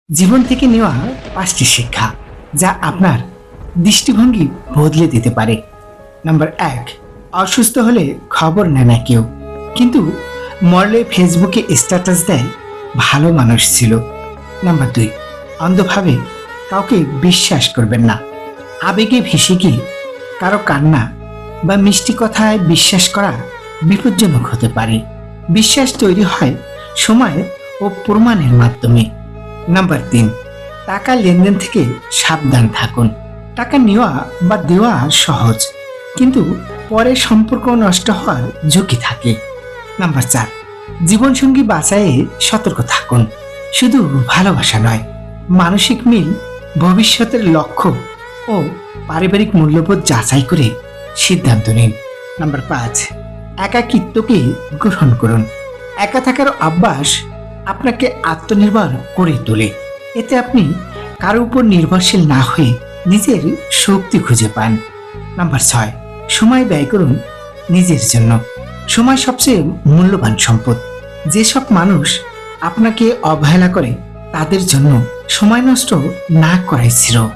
জীবন থেকে নেওয়া 5টি শিক্ষা যা আপনার দৃষ্টিভঙ্গি বদলে দিতে পারে। নাম্বার 1, অসুস্থ হলে খবর নেয় না কেউ, কিন্তু মরলে ফেসবুকে স্ট্যাটাস দেয় ভালো মানুষ ছিল। নাম্বার 2, অন্ধভাবে কাউকে বিশ্বাস করবেন না। আবেগে ভেসে গিয়ে কারো কান্না বা মিষ্টি কথায় বিশ্বাস করা বিপজ্জনক হতে পারে। বিশ্বাস তৈরি হয় সময় ও প্রমাণের মাধ্যমে। নাম্বার 3, টাকা লেনদেন থেকে সাবধান থাকুন। টাকা নেওয়া বা দেওয়া সহজ, কিন্তু পরে সম্পর্ক নষ্ট হওয়ার ঝুঁকি থাকে। নাম্বার 4, জীবনসঙ্গী বাছাইয়ে সতর্ক থাকুন। শুধু ভালোবাসা নয়, মানসিক মিল, ভবিষ্যতের লক্ষ্য ও পারিবারিক মূল্যবোধ যাচাই করে সিদ্ধান্ত নিন। নাম্বার 5, একাকিত্বকে গ্রহণ করুন। একা থাকার অভ্যাস আপনাকে আত্মনির্ভর করে তোলে। এতে আপনি কারো উপর নির্ভরশীল না হয়ে নিজের শক্তি খুঁজে পান। নাম্বার 6, সময় ব্যয় করুন নিজের জন্য। সময় সবচেয়ে মূল্যবান সম্পদ। যেসব মানুষ আপনাকে অবহেলা করে তাদের জন্য সময় নষ্ট না করাই শ্রেয়।